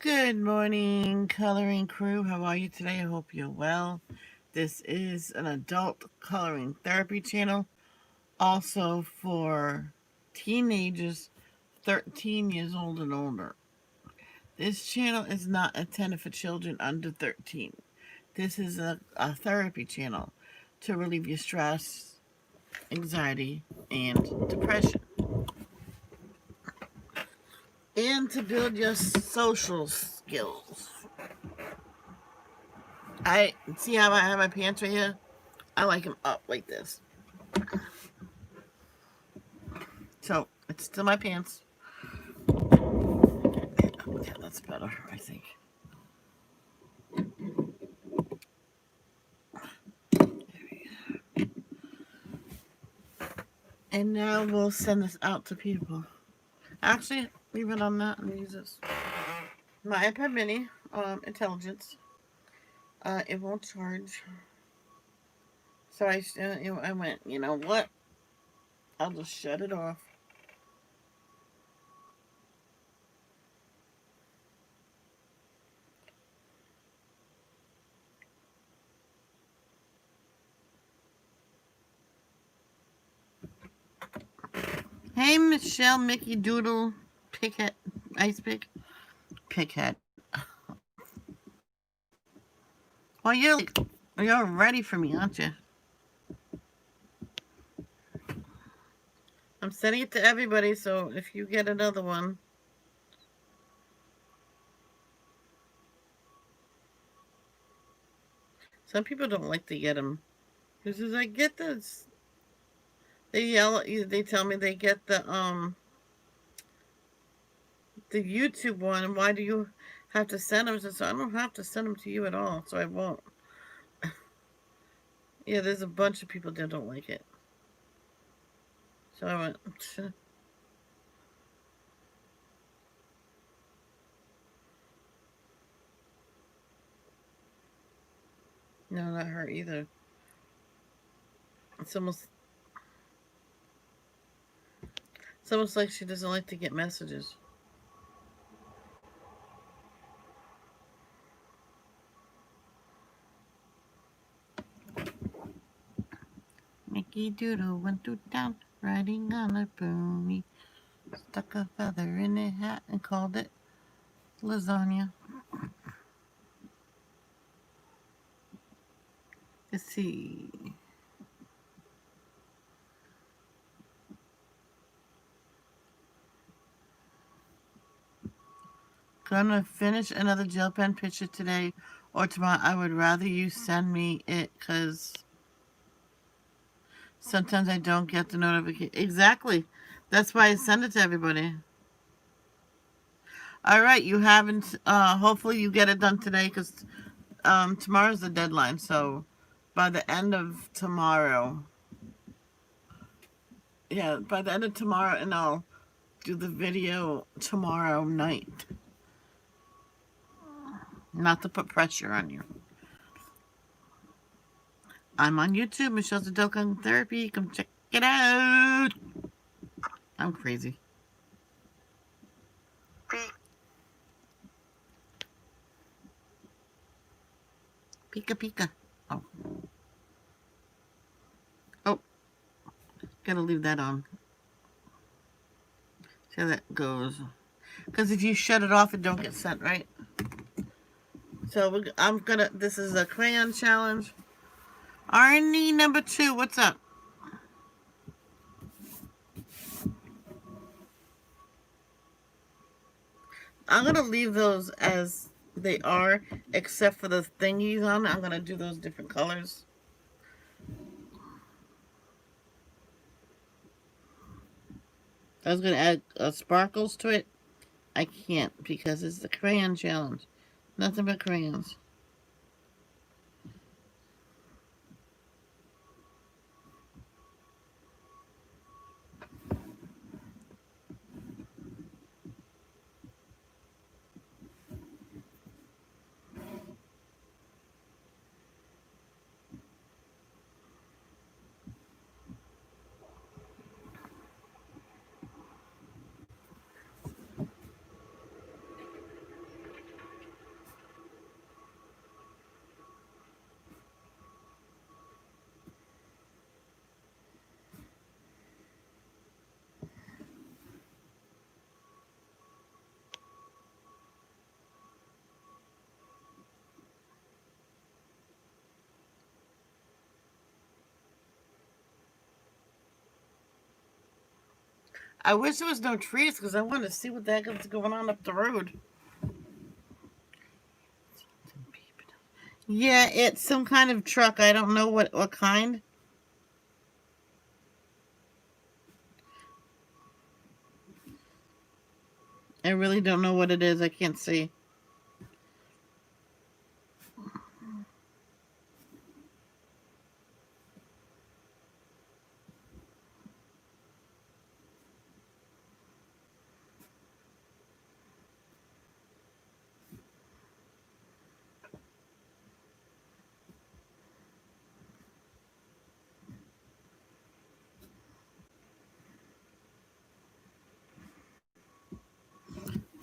Good morning, coloring crew. How are you today? I hope you're well. This is an adult coloring therapy channel, also for teenagers 13 years old and older. This channel is not intended for children under 13. This is a therapy channel to relieve your stress, anxiety, and depression, and to build your social skills. I see how I have my pants right here. I like them up like this. So it's still my pants. Yeah, that's better, I think. And now we'll send this out to people. Actually, leave it on that and use this. My iPad Mini, intelligence. It won't charge. So I went, you know what? I'll just shut it off. Hey, Michelle, Mickey, Doodle, Pickhead, Ice Pick, Pickhead. Well, you're ready for me, aren't you? I'm sending it to everybody, so if you get another one. Some people don't like to get them. Because as I get this, they yell at you. They tell me they get the YouTube one. And why do you have to send them? So I don't have to send them to you at all. So I won't. Yeah, there's a bunch of people that don't like it. So I went. No, not her either. It's almost. It's almost like she doesn't like to get messages. Mickey Doodle went to town riding on a pony. Stuck a feather in a hat and called it lasagna. Let's see. Gonna finish another gel pen picture today or tomorrow. I would rather you send me it because sometimes I don't get the notification. Exactly. That's why I send it to everybody. All right, you haven't. Hopefully, you get it done today because tomorrow's the deadline. So by the end of tomorrow, yeah, by the end of tomorrow, and I'll do the video tomorrow night. Not to put pressure on you. I'm on YouTube, Michelle's Adult Therapy. Come check it out. I'm crazy. Pika pika. Oh. Oh, gotta leave that on. See how that goes. Because if you shut it off, it don't get sent, right? So this is a crayon challenge. Arnie number 2, what's up? I'm gonna leave those as they are, except for the thingies on it. I'm gonna do those different colors. I was gonna add sparkles to it. I can't because it's the crayon challenge. Nothing but crayons. I wish there was no trees because I wanted to see what the heck is going on up the road. Yeah, it's some kind of truck. I don't know what kind. I really don't know what it is. I can't see.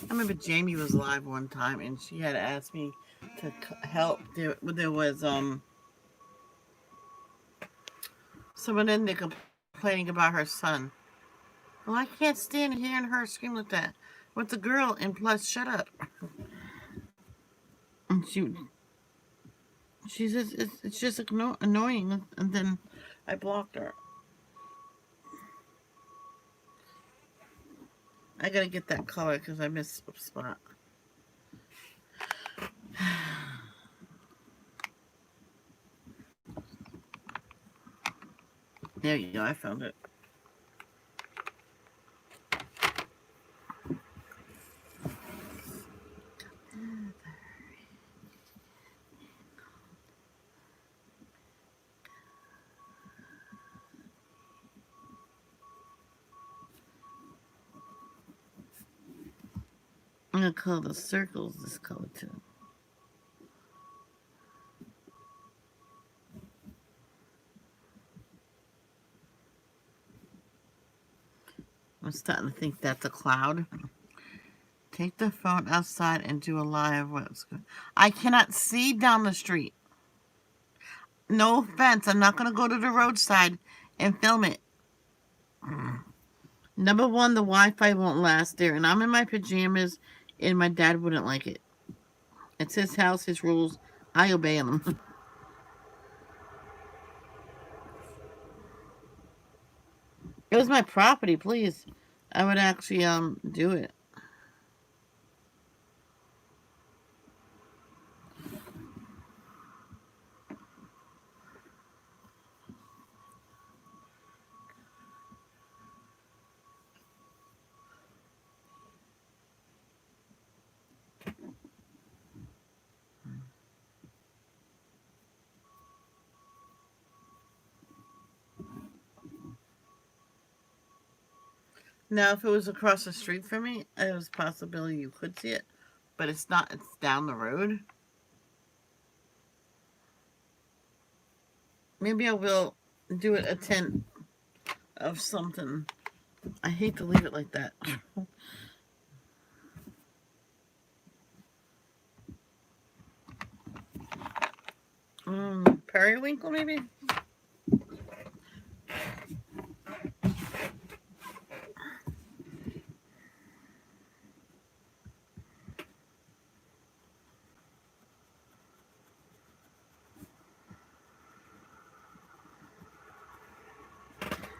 I remember Jamie was live one time and she had asked me to help. There was someone in there complaining about her son. Well, I can't stand hearing her scream like that with the girl. And plus, shut up. And she says it's just annoying. And then I blocked her. I gotta get that color because I missed a spot. There you go. I found it. I'm gonna color the circles this color too. I'm starting to think that's a cloud. Take the phone outside and do a live. What's good? I cannot see down the street. No offense. I'm not gonna go to the roadside and film it. Number one, the Wi-Fi won't last there, and I'm in my pajamas, and my dad wouldn't like it. It's his house, his rules. I obey them. It was my property, please. I would actually do it. Now, if it was across the street from me, there's a possibility you could see it, but it's not. It's down the road. Maybe I will do it a tint of something. I hate to leave it like that. Periwinkle, maybe?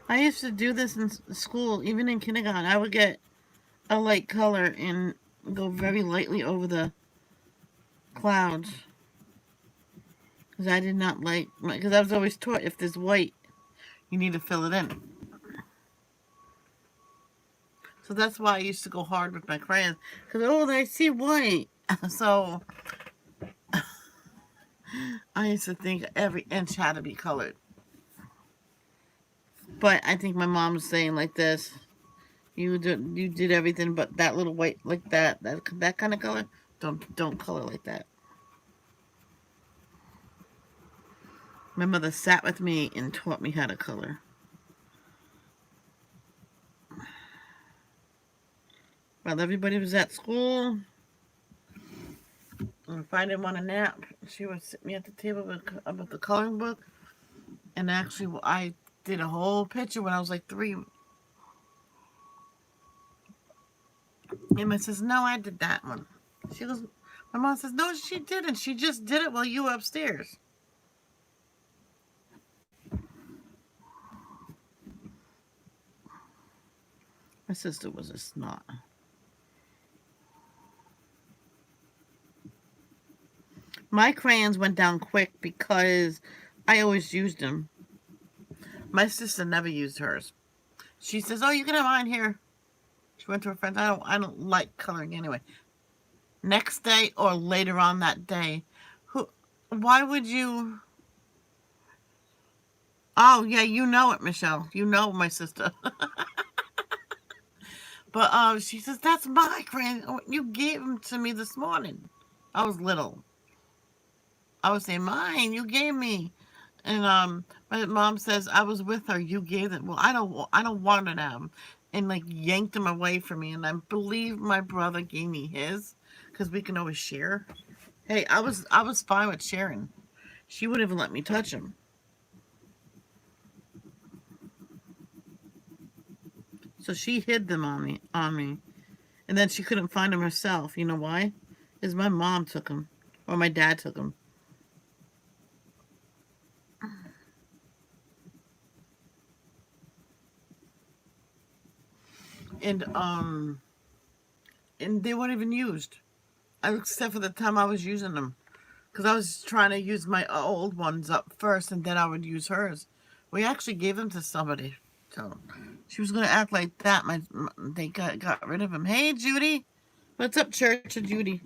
I used to do this in school, even in kindergarten. I would get a light color and go very lightly over the clouds. Because I did not like, because I was always taught if there's white, you need to fill it in. So that's why I used to go hard with my crayons. Because, oh, I see white. So I used to think every inch had to be colored. But I think my mom was saying like this. You did everything but that little white, like that kind of color. Don't color like that. My mother sat with me and taught me how to color. While everybody was at school, and if I didn't want to nap, she would sit me at the table with the coloring book. And actually, I did a whole picture when I was like 3. Emma says, "No, I did that one." She goes, my mom says, "No, she didn't. She just did it while you were upstairs." My sister was a snot. My crayons went down quick because I always used them. My sister never used hers. She says, "Oh, you can have mine here." She went to her friends. I don't like coloring anyway. Next day or later on that day, who? Why would you? Oh yeah, you know it, Michelle. You know my sister. But she says that's my crayon. Oh, you gave them to me this morning. I was little. I would say mine. You gave me. And my mom says I was with her. You gave them. Well, I don't want to have them, and like yanked them away from me. And I believe my brother gave me his because we can always share. Hey, I was fine with sharing. She wouldn't even let me touch them. So she hid them on me, and then she couldn't find them herself. You know why? Because my mom took them, or my dad took them. And they weren't even used, except for the time I was using them, because I was trying to use my old ones up first, and then I would use hers. We actually gave them to somebody, so she was gonna act like that. They got rid of him. Hey, Judy, what's up, Church of Judy?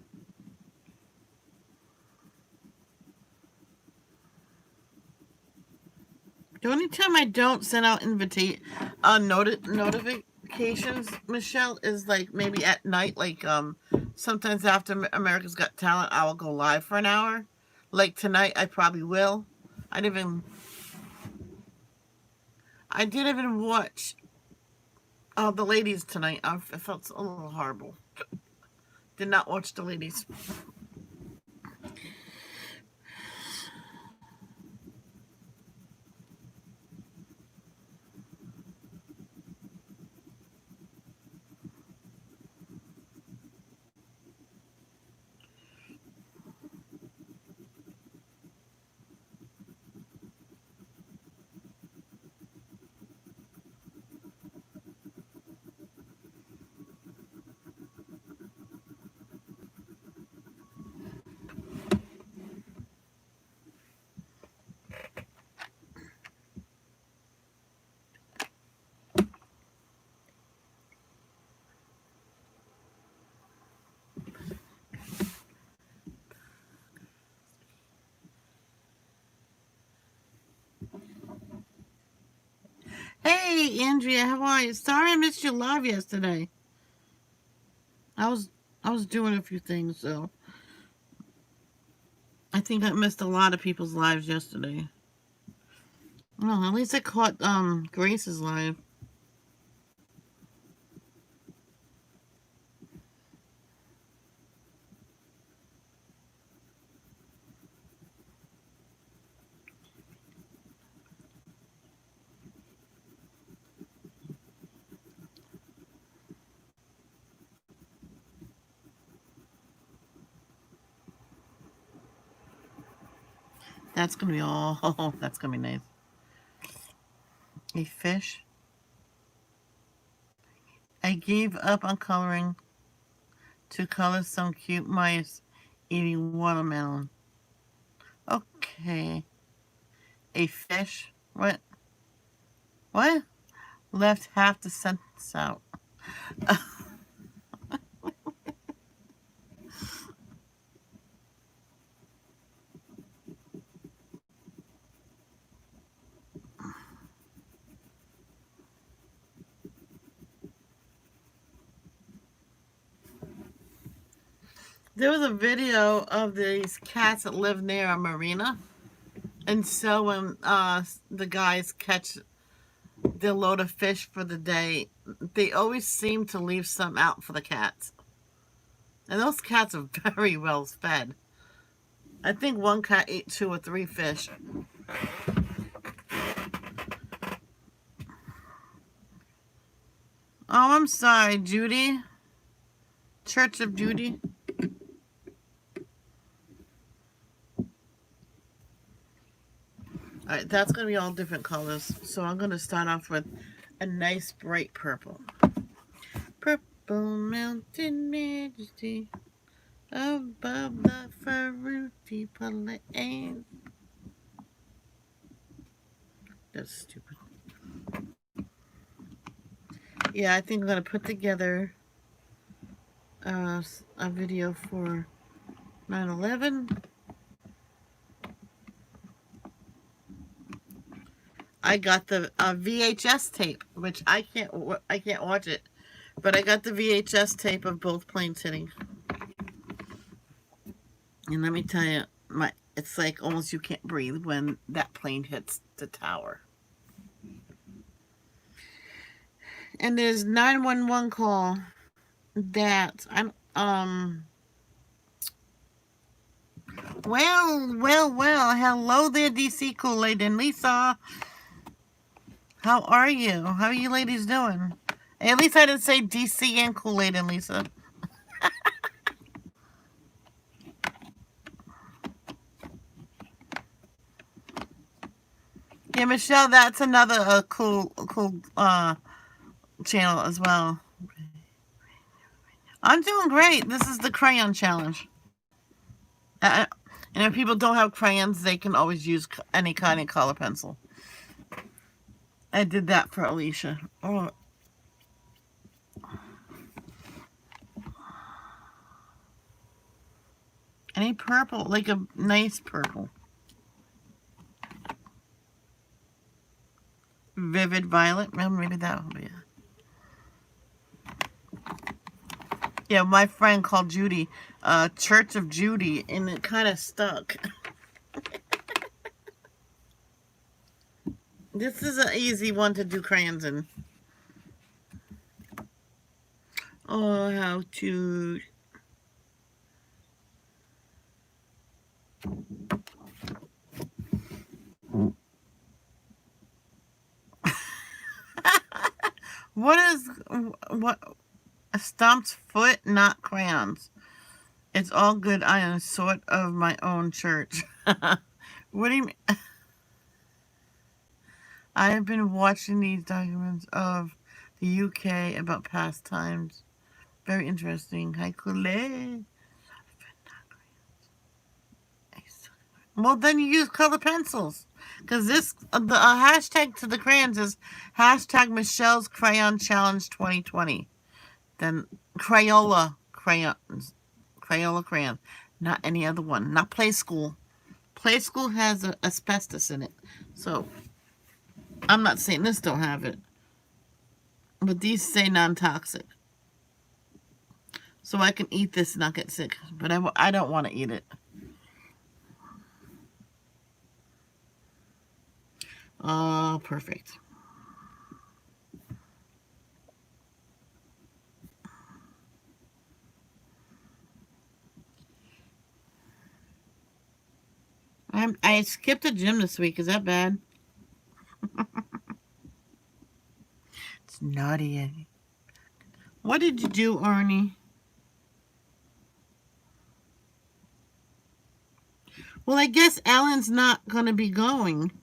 The only time I don't send out notifications, Michelle, is like maybe at night. Like sometimes after America's Got Talent, I will go live for an hour. Like tonight, I probably will. I didn't even I didn't even watch the ladies tonight. I felt a little horrible. Did not watch the ladies. Hey, Andrea, how are you? Sorry I missed your live yesterday. I was I was doing a few things, so I think I missed a lot of people's lives yesterday. Well, at least I caught Grace's live. That's gonna be all. That's gonna be nice. A fish. I gave up on coloring to color some cute mice eating watermelon. Okay. A fish. What? What? Left half the sentence out. There was a video of these cats that live near a marina, and so when the guys catch their load of fish for the day, they always seem to leave some out for the cats. And those cats are very well fed. I think one cat ate two or three fish. Oh, I'm sorry, Judy. Church of Judy. All right, that's going to be all different colors. So I'm going to start off with a nice bright purple. Bone Mountain Majesty above the fruity plain. That's stupid. Yeah, I think I'm gonna put together a video for 9/11. I got the VHS tape, which I can't watch it, but I got the VHS tape of both planes hitting. And let me tell you, it's like almost you can't breathe when that plane hits the tower. And there's 911 call that I'm well. Hello there, DC Kool-Aid and Lisa. How are you? How are you ladies doing? At least I didn't say DC and Kool-Aid and Lisa. Yeah, Michelle, that's another cool channel as well. I'm doing great. This is the crayon challenge. And if people don't have crayons, they can always use any kind of color pencil. I did that for Alicia. Oh. Any purple, like a nice purple. Vivid violet. Well, maybe that will be it. Yeah, my friend called Judy, Church of Judy, and it kind of stuck. This is an easy one to do crayons in. Oh, how to... what? A stomped foot, not crayons. It's all good. I am sort of my own church. What do you mean? I have been watching these documents of the UK about past times. Very interesting. Hi, Kool-Aid. Well, then you use color pencils. Because the hashtag to the crayons is hashtag Michelle's Crayon Challenge 2020. Then Crayola crayons. Crayola crayon. Not any other one. Not Play School. Play School has asbestos in it. So, I'm not saying this don't have it. But these say non-toxic. So I can eat this and not get sick. But I don't want to eat it. Oh, perfect. I skipped the gym this week. Is that bad? It's naughty. What did you do, Arnie? Well, I guess Ellen's not going to be going.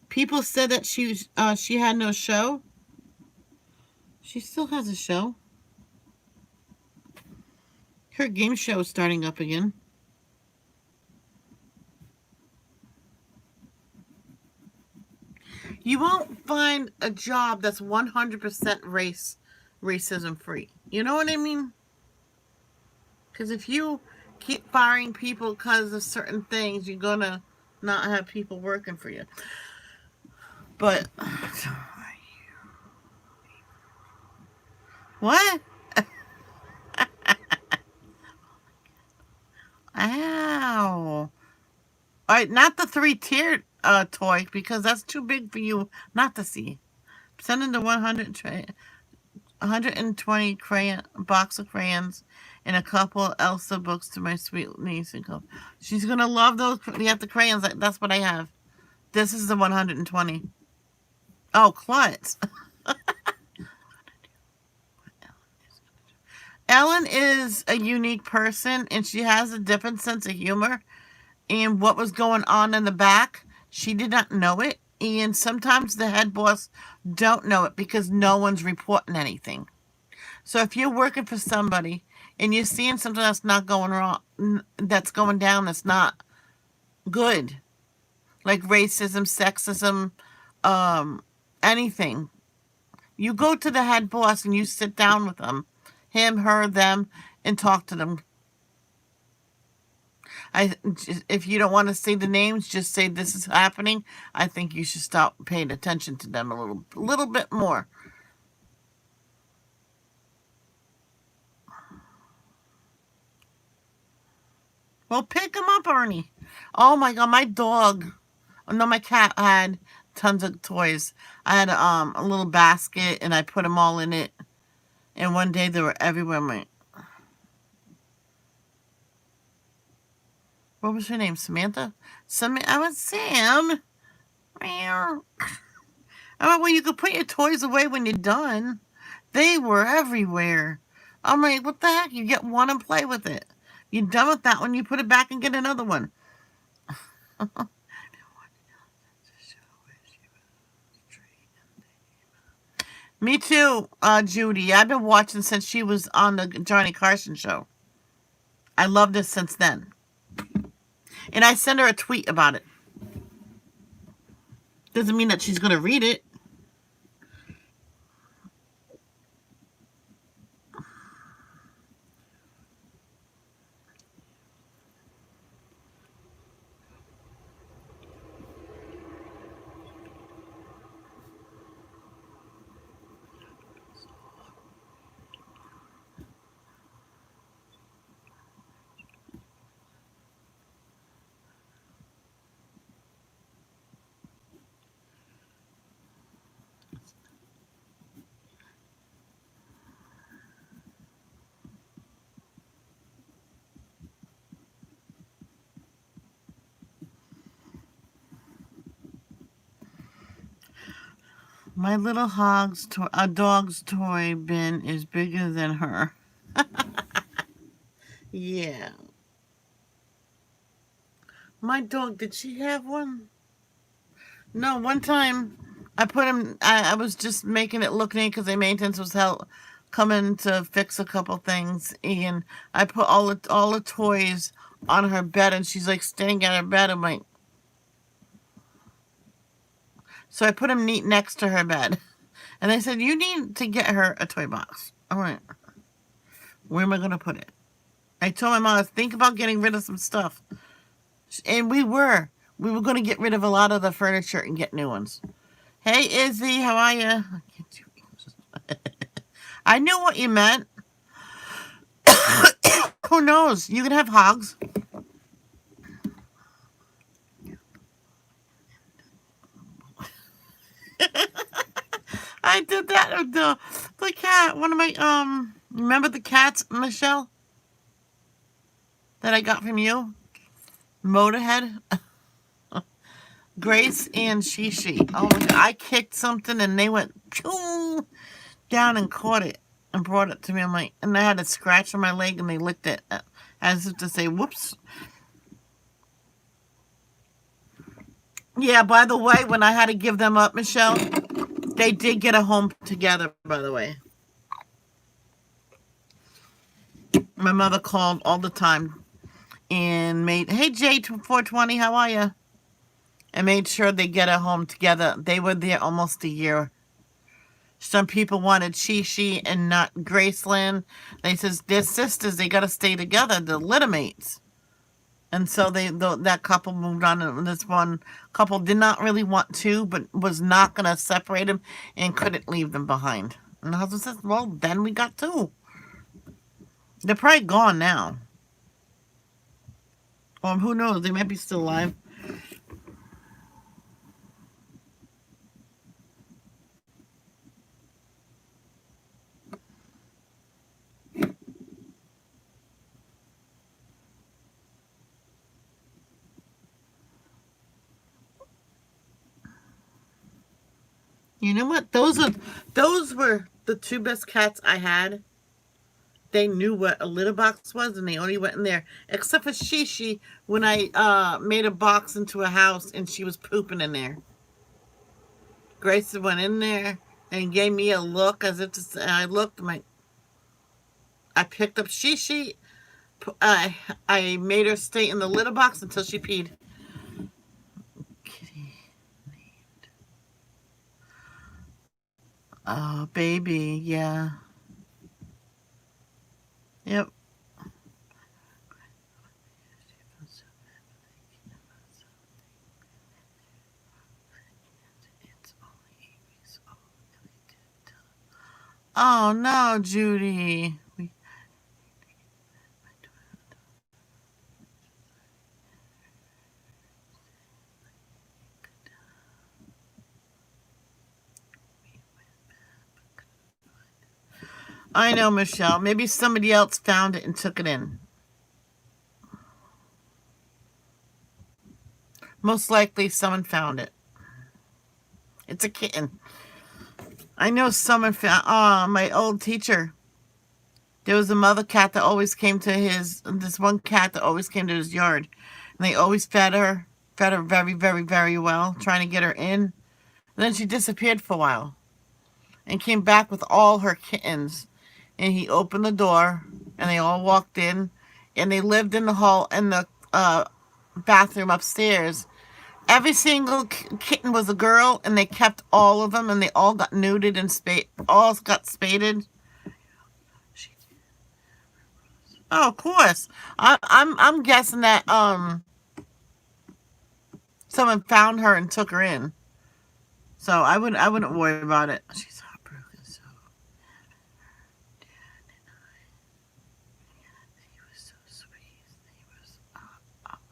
People said that she had no show. She still has a show. Her game show is starting up again. You won't find a job that's 100% racism free. You know what I mean? Because if you keep firing people because of certain things, you're going to not have people working for you. But... What? Ow. Alright, not the 3-tiered toy, because that's too big for you not to see. Sending the 120 crayon box of crayons and a couple Elsa books to my sweet niece and couple. She's gonna love those. We have the crayons. That's what I have. This is the 120. Oh, klutz. Ellen is a unique person, and she has a different sense of humor. And what was going on in the back, she did not know it. And sometimes the head boss don't know it because no one's reporting anything. So if you're working for somebody and you're seeing something that's not going wrong, that's going down, that's not good, like racism, sexism, um, anything, you go to the head boss and you sit down with them, him, her, them, and talk to them. If you don't want to say the names, just say this is happening. I think you should stop paying attention to them a little bit more. Well, pick them up, Ernie. Oh my God, my dog. Oh, no, my cat had tons of toys. I had a little basket, and I put them all in it. And one day they were everywhere. What was her name? Samantha? I was Sam. Meow. Oh, well, you could put your toys away when you're done. They were everywhere. I'm like, what the heck? You get one and play with it. You're done with that one, you put it back and get another one. Me too, Judy. I've been watching since she was on the Johnny Carson show. I loved it since then. And I send her a tweet about it. Doesn't mean that she's going to read it. My little dog's toy bin is bigger than her. Yeah. My dog, did she have one? No, one time I put him, I was just making it look neat because the maintenance was coming to fix a couple things. And I put all the toys on her bed, and she's like staying at her bed. I'm like, so I put him neat next to her bed. And they said, you need to get her a toy box. All right. Where am I going to put it? I told my mom, think about getting rid of some stuff. And we were. We were going to get rid of a lot of the furniture and get new ones. Hey, Izzy, how are you? I knew what you meant. Who knows? You can have hogs. I did that with the cat. One of my, remember the cats, Michele? That I got from you? Motorhead? Grace and Shishi. Oh my God. I kicked something and they went pew, down and caught it and brought it to me. I'm like, and I had a scratch on my leg and they licked it as if to say, whoops. Yeah, by the way, when I had to give them up, Michele, they did get a home together, by the way. My mother called all the time and made, hey, J420, how are you? And made sure they get a home together. They were there almost a year. Some people wanted Shishi and not Graceland. They says they're sisters. They got to stay together. They're littermates. And so that couple moved on. And this one couple did not really want to, but was not going to separate them and couldn't leave them behind. And the husband says, well, then we got two. They're probably gone now. Or who knows? They might be still alive. You know what? Those were the two best cats I had. They knew what a litter box was, and they only went in there. Except for Shishi, when I made a box into a house, and she was pooping in there. Grace went in there and gave me a look as if to say, I looked, I'm like, I picked up she I made her stay in the litter box until she peed. Kitty. Oh, baby, yeah. Yep. Oh no, Judy. I know, Michelle. Maybe somebody else found it and took it in. Most likely someone found it. It's a kitten. I know someone found my old teacher. There was a mother cat that always came to this one cat that always came to his yard. And they always fed her very, very, very well, trying to get her in. And then she disappeared for a while and came back with all her kittens. And he opened the door and they all walked in and they lived in the hall in the bathroom upstairs. Every single kitten was a girl, and they kept all of them, and they all got neutered and all got spaded. Oh, of course. I'm guessing that someone found her and took her in. So I wouldn't worry about it. She's heartbroken. So he was so sweet. He was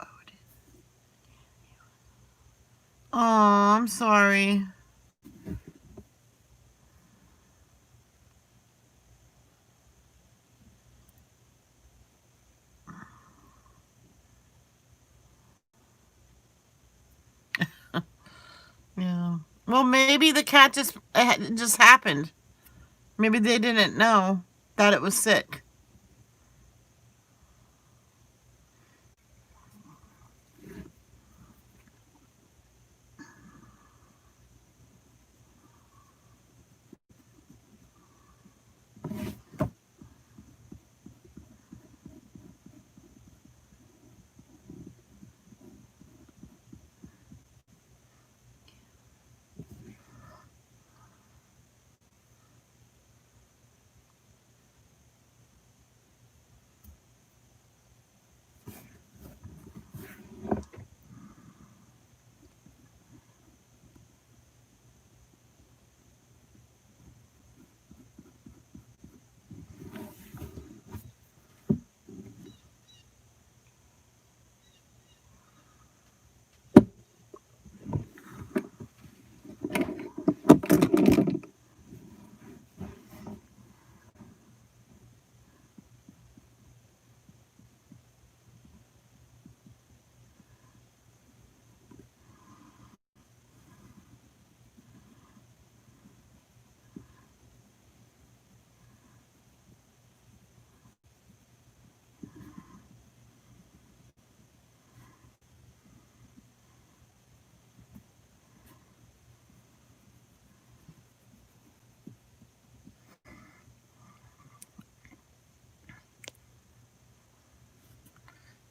Odin. Oh, I'm sorry. Yeah. Well, maybe the cat just happened. Maybe they didn't know that it was sick.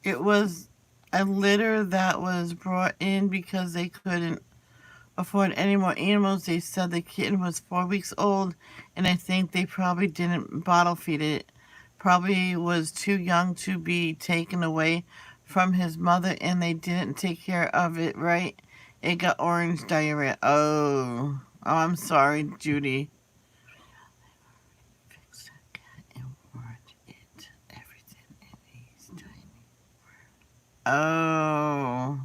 It was a litter that was brought in because they couldn't afford any more animals. They said the kitten was 4 weeks old, and I think they probably didn't bottle feed it. Probably was too young to be taken away from his mother, and they didn't take care of it right. It got orange diarrhea. Oh, I'm sorry, Judy. Fix that cat and warrant it. Everything it needs tiny. Oh,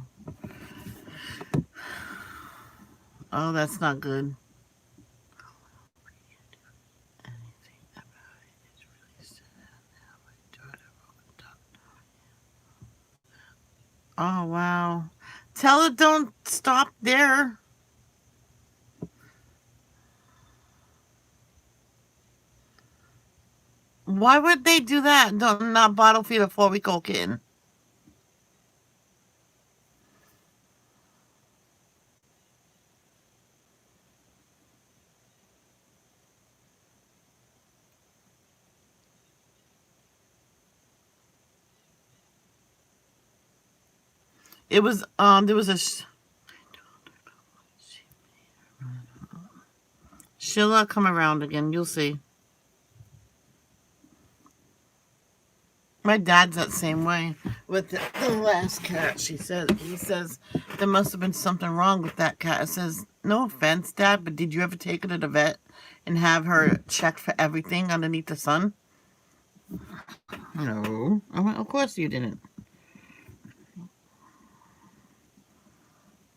oh, that's not good. Anything about it is really sad. Now my daughter wrote up. Oh, wow. Tell it don't stop there. Why would they do that? Don't not bottle feed a 4 week old kitten. It was there was a she'll come around again. You'll see. My dad's that same way with the last cat. He says there must have been something wrong with that cat. I says, no offense, Dad, but did you ever take her to the vet and have her checked for everything underneath the sun? No. I went, of course you didn't.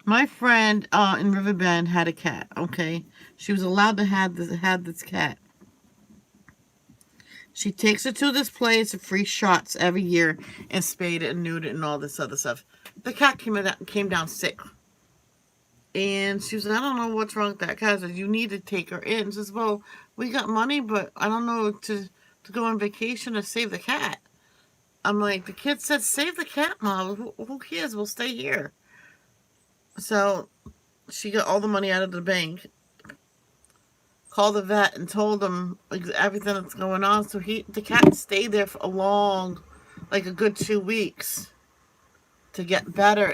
My friend in Riverbend had a cat. Okay, she was allowed to have this cat. She takes it to this place, free shots every year, and spayed it and neutered it and all this other stuff. The cat came down sick. And she was like, I don't know what's wrong with that cat. I said, you need to take her in. She says, well, we got money, but I don't know to go on vacation or save the cat. I'm like, the kid said, save the cat, Mom. Who cares? We'll stay here. So she got all the money out of the bank, called the vet and told him everything that's going on. So the cat stayed there for like a good 2 weeks to get better.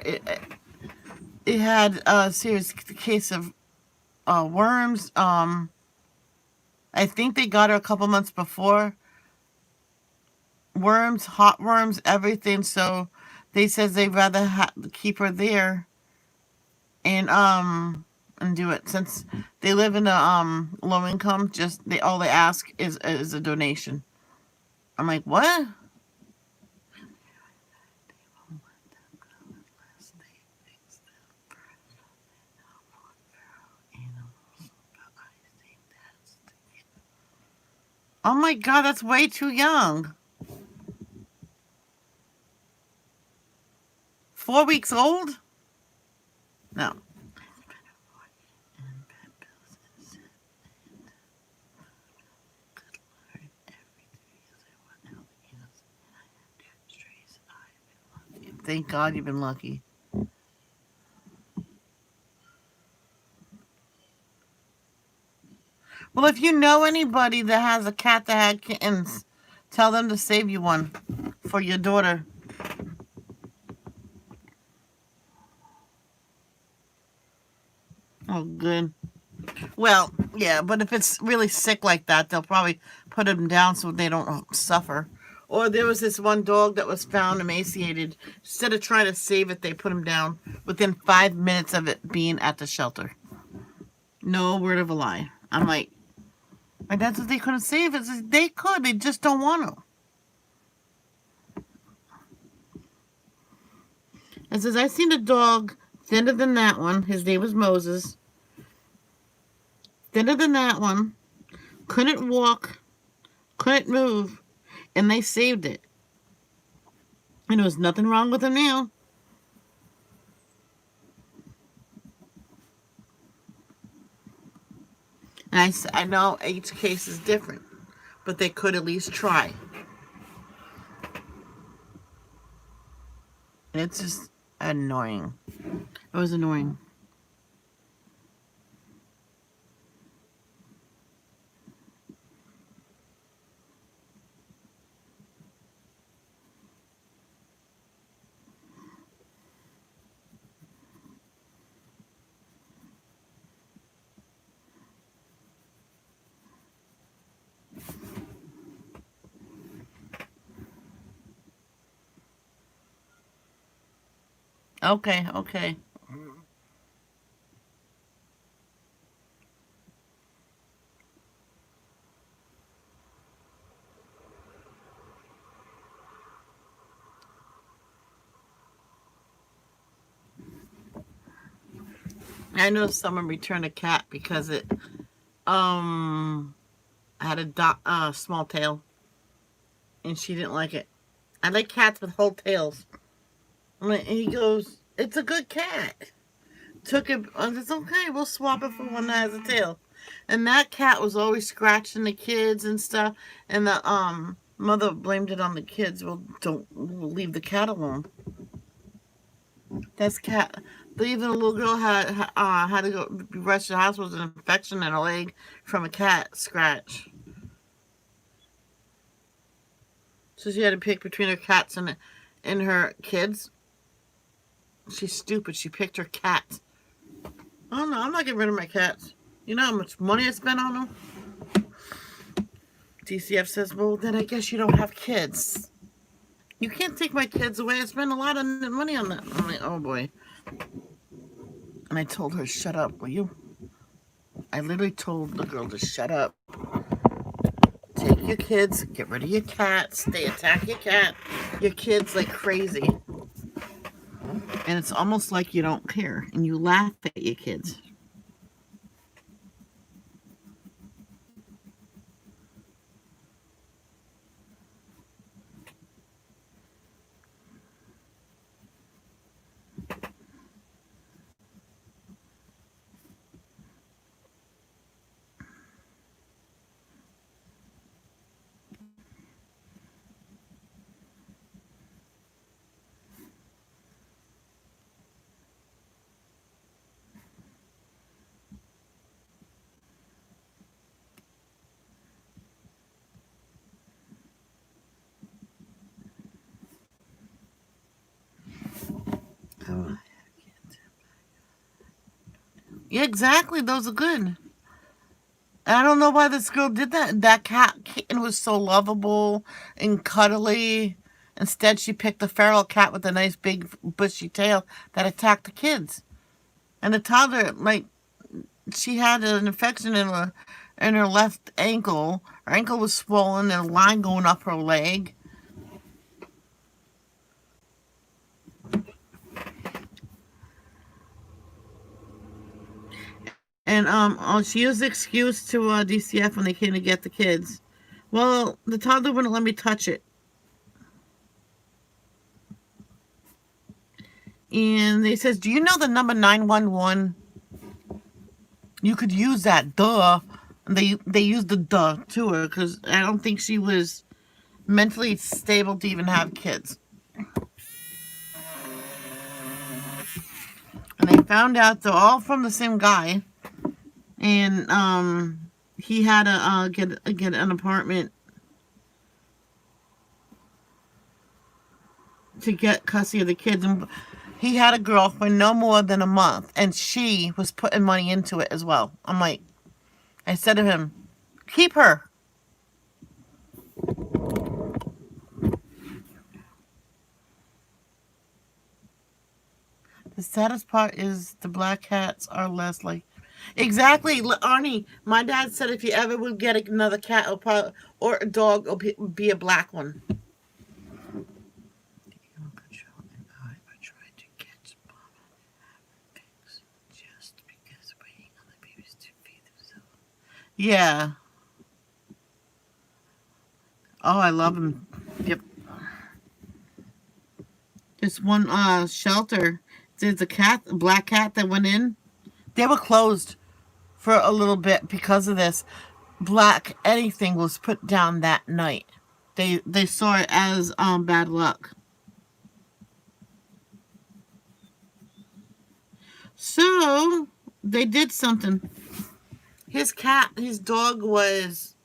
It had a serious case of worms. I think they got her a couple months before. Worms, hot worms, everything. So they says they'd rather keep her there and do it, since they live in a low income. Just all they ask is a donation. I'm like, what? Oh my God, that's way too young. 4 weeks old? No. Thank God you've been lucky. Well, if you know anybody that has a cat that had kittens, tell them to save you one for your daughter. Oh, good. Well, yeah, but if it's really sick like that, they'll probably put them down so they don't suffer. Or there was this one dog that was found emaciated. Instead of trying to save it, they put him down within 5 minutes of it being at the shelter. No word of a lie. I'm like, my dad says they couldn't save it. Says, they could. They just don't want to. It says, I seen a dog thinner than that one. His name was Moses. Thinner than that one. Couldn't walk. Couldn't move. And they saved it. And there was nothing wrong with him now. And I know each case is different, but they could at least try. And it's just annoying. It was annoying. Okay, okay. I know someone returned a cat because it had a small tail, and she didn't like it. I like cats with whole tails. And he goes, it's a good cat. Took it. It's okay. We'll swap it for one that has a tail. And that cat was always scratching the kids and stuff. And the mother blamed it on the kids. Well, we'll leave the cat alone. That's cat. Even a little girl had to go be rushed to the hospital with an infection in her leg from a cat scratch. So she had to pick between her cats and her kids. She's stupid. She picked her cat. Oh no, I'm not getting rid of my cats. You know how much money I spent on them? DCF says, well, then I guess you don't have kids. You can't take my kids away. I spent a lot of money on that. I'm like, oh boy. And I told her, shut up, will you? I literally told the girl to shut up. Take your kids, get rid of your cats. They attack your kids like crazy. And it's almost like you don't care. And you laugh at your kids. Oh. Yeah, exactly. Those are good. I don't know why this girl did that. That kitten was so lovable and cuddly. Instead, she picked the feral cat with a nice big bushy tail that attacked the kids. And the toddler, like, she had an infection in her left ankle. Her ankle was swollen and a line going up her leg. And she used the excuse to DCF when they came to get the kids. Well, the toddler wouldn't let me touch it. And they says, do you know the number 911? You could use that, duh. And they used the duh to her because I don't think she was mentally stable to even have kids. And they found out they're all from the same guy. And he had to get an apartment to get custody of the kids. And he had a girl for no more than a month, and she was putting money into it as well. I'm like, I said to him, keep her. The saddest part is the black cats are less like. Exactly, Arnie. My dad said if you ever would get another cat or a dog, it'll be a black one. Yeah. Oh, I love them. Yep. This one shelter, there's a black cat that went in. They were closed for a little bit because of this. Black anything was put down that night. They saw it as bad luck. So they did something. His dog was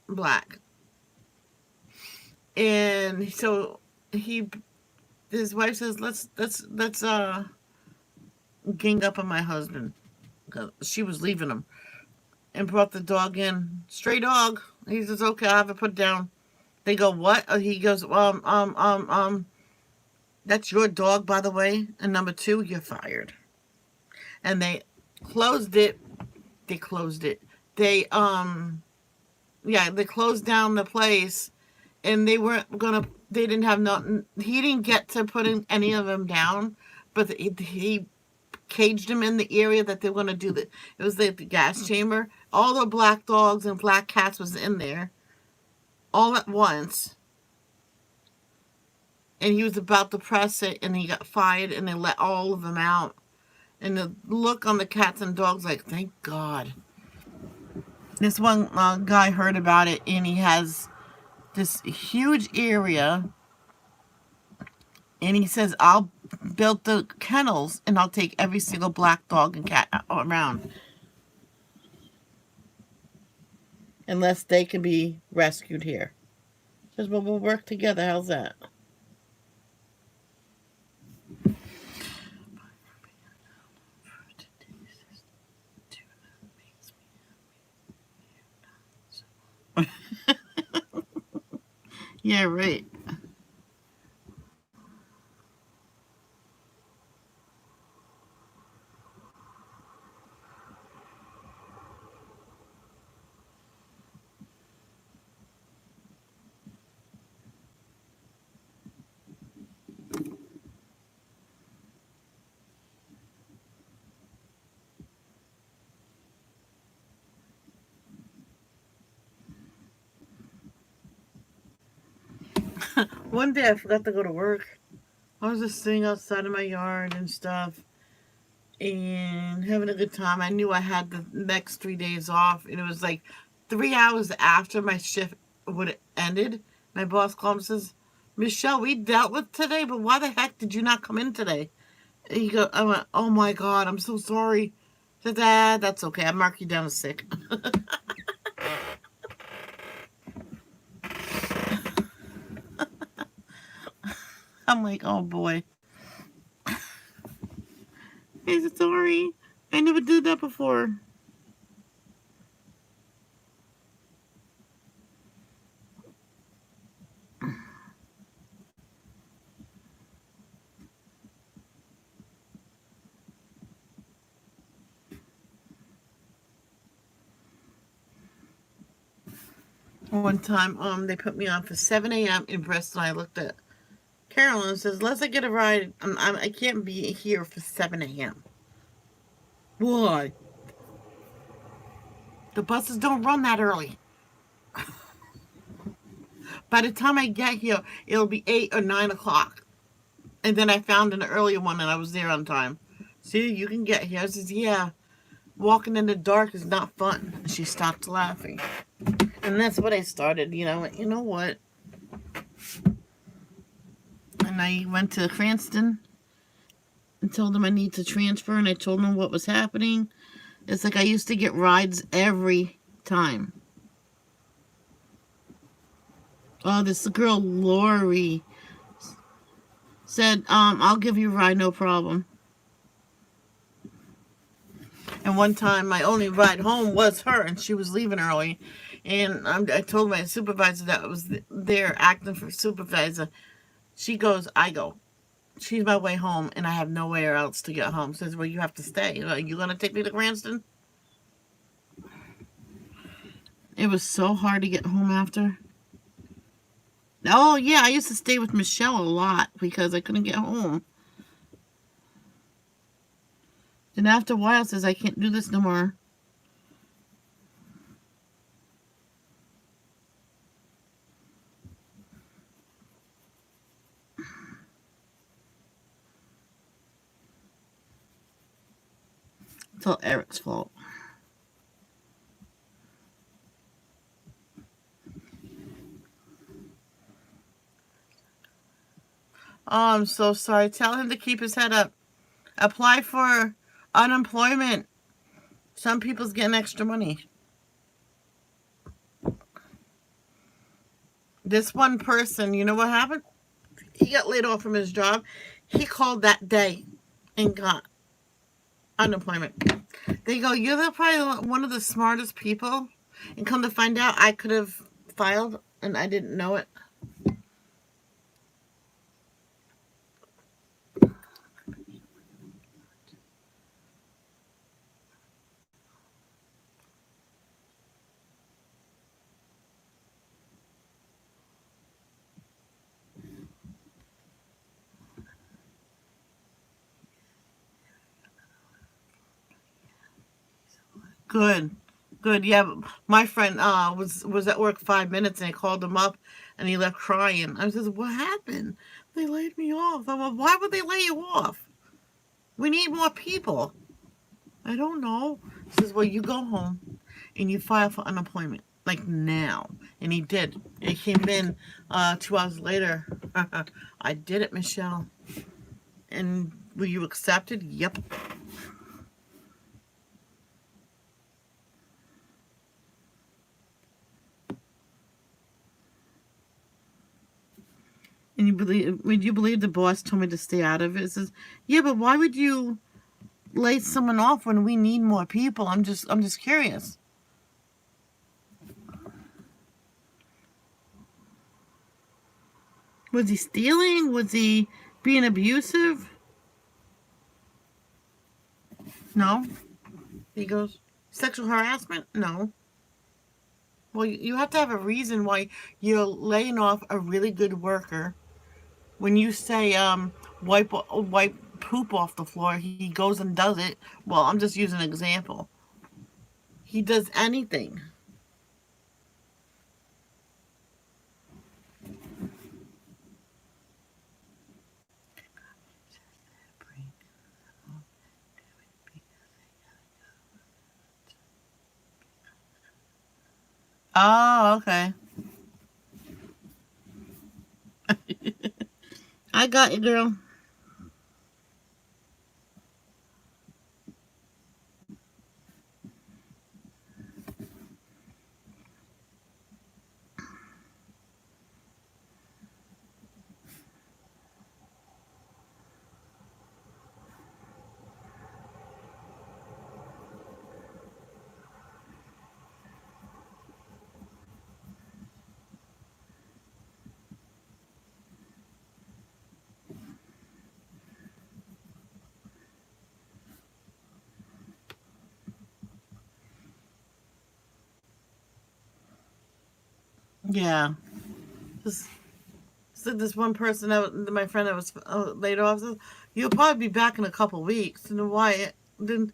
black, and so his wife says, let's gang up on my husband because she was leaving him, and brought the dog in. Stray dog. He says, okay, I'll have it put down. They go, what? He goes, that's your dog, by the way. And number two, you're fired. And they closed it. They closed it. They they closed down the place, and they weren't gonna. They didn't have nothing. He didn't get to putting any of them down, but he caged them in the area that they were gonna do. It was the gas chamber. All the black dogs and black cats was in there, all at once. And he was about to press it, and he got fired, and they let all of them out. And the look on the cats and dogs, like, thank God. This one guy heard about it, and he has this huge area, and he says, I'll build the kennels, and I'll take every single black dog and cat around. Unless they can be rescued here. He says, well, we'll work together. How's that? Yeah, right. One day I forgot to go to work. I was just sitting outside of my yard and stuff and having a good time. I knew I had the next 3 days off, and it was like 3 hours after my shift would have ended. My boss called and says, Michelle, we dealt with today, but why the heck did you not come in today? I went, oh my God, I'm so sorry. I said, that's okay. I mark you down as sick. I'm like, oh boy. He said, sorry. I never did that before. One time, they put me on for 7 a.m. in Bristol. I looked at Carolyn and says, "Let's get a ride. I can't be here for 7 a.m. Why? The buses don't run that early. By the time I get here, it'll be 8 or 9 o'clock." And then I found an earlier one, and I was there on time. See, you can get here. I says, "Yeah, walking in the dark is not fun." And she stopped laughing, and that's what I started. You know what? And I went to Cranston and told them I need to transfer, and I told them what was happening. It's like I used to get rides every time. Oh, this girl Lori said, I'll give you a ride, no problem. And one time, my only ride home was her, and she was leaving early. And I told my supervisor that was there acting for supervisor. She goes, I go. She's my way home, and I have nowhere else to get home. Says, well, you have to stay. Are you going to take me to Cranston? It was so hard to get home after. Oh, yeah, I used to stay with Michelle a lot because I couldn't get home. And after a while, says, I can't do this no more. It's all Eric's fault. Oh, I'm so sorry. Tell him to keep his head up. Apply for unemployment. Some people's getting extra money. This one person, you know what happened? He got laid off from his job. He called that day and got unemployment. They go, you're probably one of the smartest people. And come to find out, I could have filed and I didn't know it. Good. Good. Yeah, my friend was at work 5 minutes and I called him up and he left crying. I said, what happened? They laid me off. I'm like, why would they lay you off? We need more people. I don't know. He says, well, you go home and you file for unemployment. Like now. And he did. It came in 2 hours later. I did it, Michelle. And were you accepted? Yep. And would you believe the boss told me to stay out of it? It says, yeah, but why would you lay someone off when we need more people? I'm just curious. Was he stealing? Was he being abusive? No. He goes, sexual harassment? No. Well, you have to have a reason why you're laying off a really good worker. When you say wipe poop off the floor, he goes and does it. Well, I'm just using an example. He does anything. Oh, okay. I got you, girl. Yeah. Just said this one person my friend that was laid off. Said, you'll probably be back in a couple weeks. And why it didn't?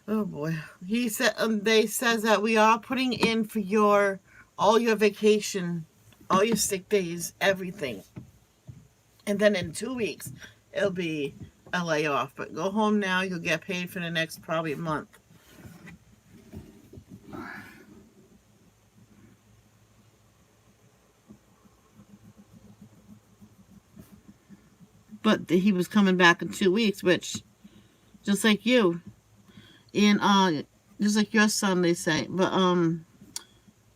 Oh boy. He said they says that we are putting in for your all your vacation, all your sick days, everything. And then in 2 weeks, it'll be a layoff. But go home now. You'll get paid for the next probably month. But he was coming back in 2 weeks, which just like you, and just like your son, they say. But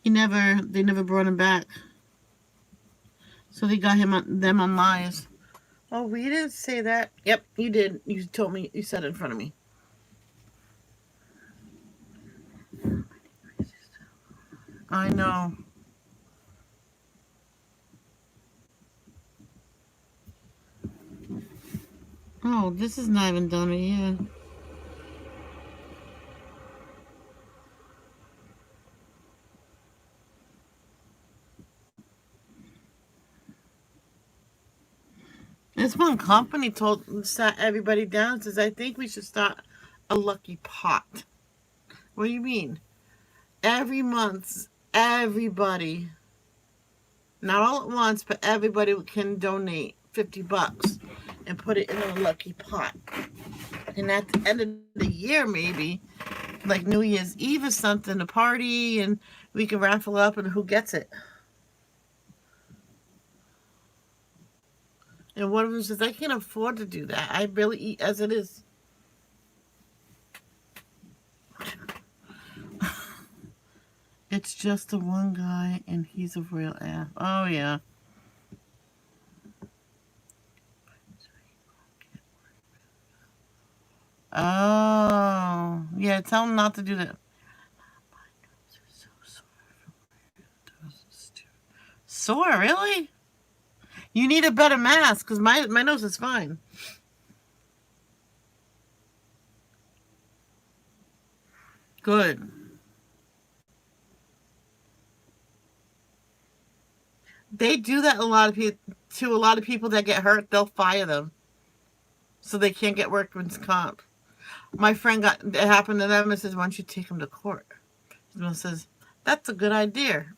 they never brought him back. So they got them on lies. Oh, we didn't say that. Yep, you did. You told me. You said it in front of me. I know. Oh, this is not even done yet. This one company sat everybody down and says, I think we should start a lucky pot. What do you mean? Every month, everybody, not all at once, but everybody can donate $50 and put it in a lucky pot. And at the end of the year, maybe, like New Year's Eve or something, a party, and we can raffle up and who gets it. And one of them says, I can't afford to do that. I barely eat as it is. It's just the one guy, and he's a real ass. Oh, yeah. Oh, yeah. Tell him not to do that. Sore, really? You need a better mask because my nose is fine. Good. They do that a lot of people to a lot of people that get hurt. They'll fire them so they can't get workman's comp. My friend got it happened to them and says, "Why don't you take him to court?" Someone says, "That's a good idea."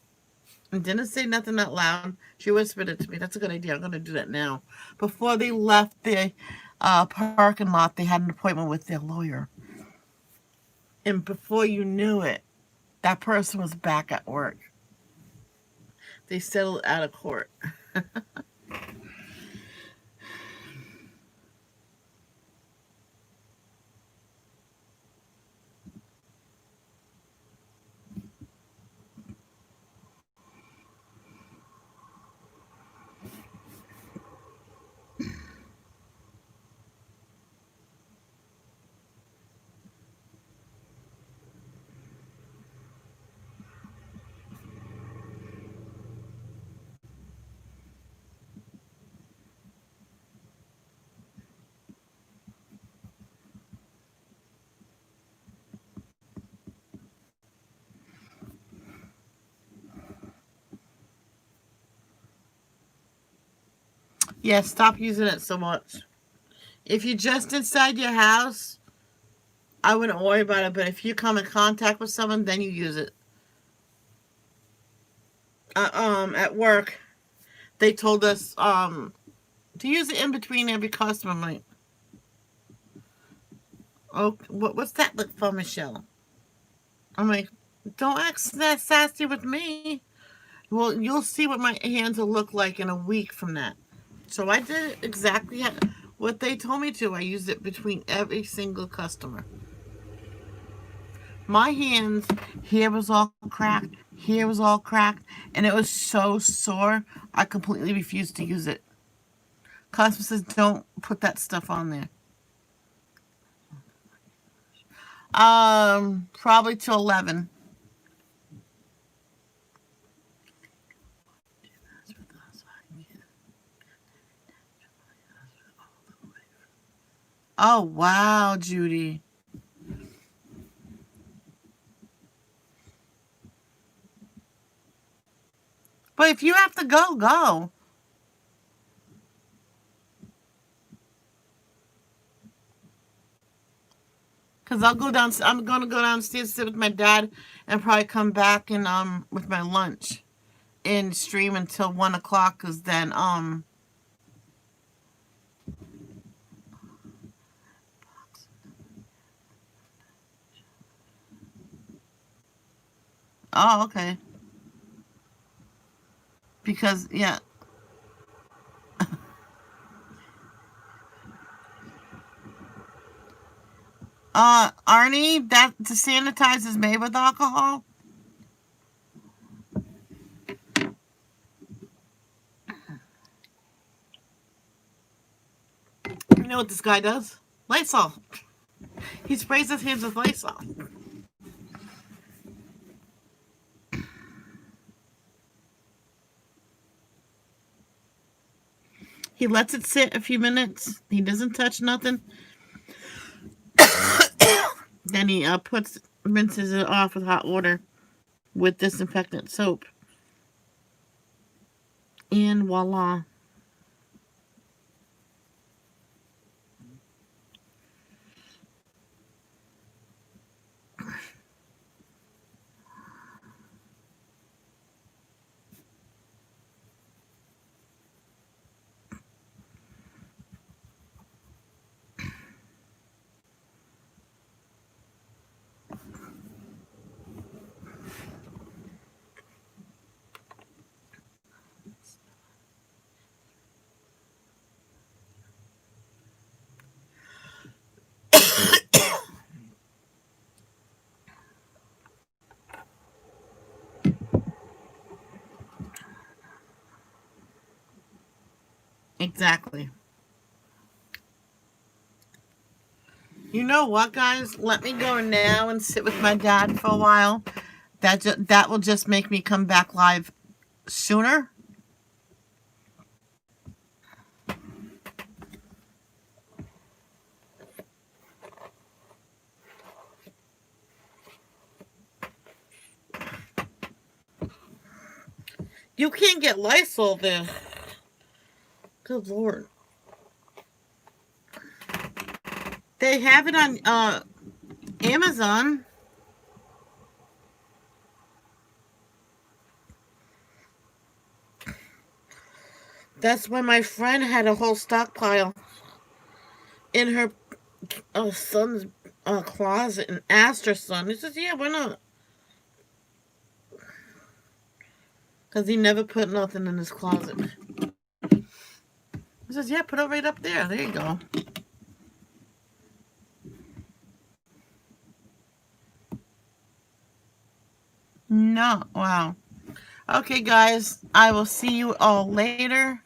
And didn't say nothing out loud. She whispered it to me. That's a good idea. I'm going to do that now. Before they left the parking lot, they had an appointment with their lawyer. And before you knew it, that person was back at work. They settled out of court. Yeah, stop using it so much. If you're just inside your house, I wouldn't worry about it. But if you come in contact with someone, then you use it. At work, they told us to use it in between every customer. I'm like, oh, what's that look for, Michelle? I'm like, don't act that sassy with me. Well, you'll see what my hands will look like in a week from that. So I did exactly what they told me to. I used it between every single customer. My hands, here was all cracked, here was all cracked, and it was so sore, I completely refused to use it. Customer says, don't put that stuff on there. Probably till 11. Oh, wow, Judy. But if you have to go, go. Cause I'll go down. I'm gonna go downstairs, sit with my dad, and probably come back and with my lunch and stream until 1 o'clock. Cause then oh, okay. Because yeah, Arnie, that to sanitize is made with alcohol. You know what this guy does? Lysol. He sprays his hands with Lysol. He lets it sit a few minutes. He doesn't touch nothing. Then he rinses it off with hot water with disinfectant soap. And voila. Exactly. You know what, guys? Let me go now and sit with my dad for a while. That will just make me come back live sooner. You can't get Lysol there. Good lord. They have it on Amazon. That's why my friend had a whole stockpile in her son's closet and asked her son. He says, yeah, why not? Because he never put nothing in his closet. He says, yeah, put it right up there. There you go. No. Wow. Okay, guys. I will see you all later.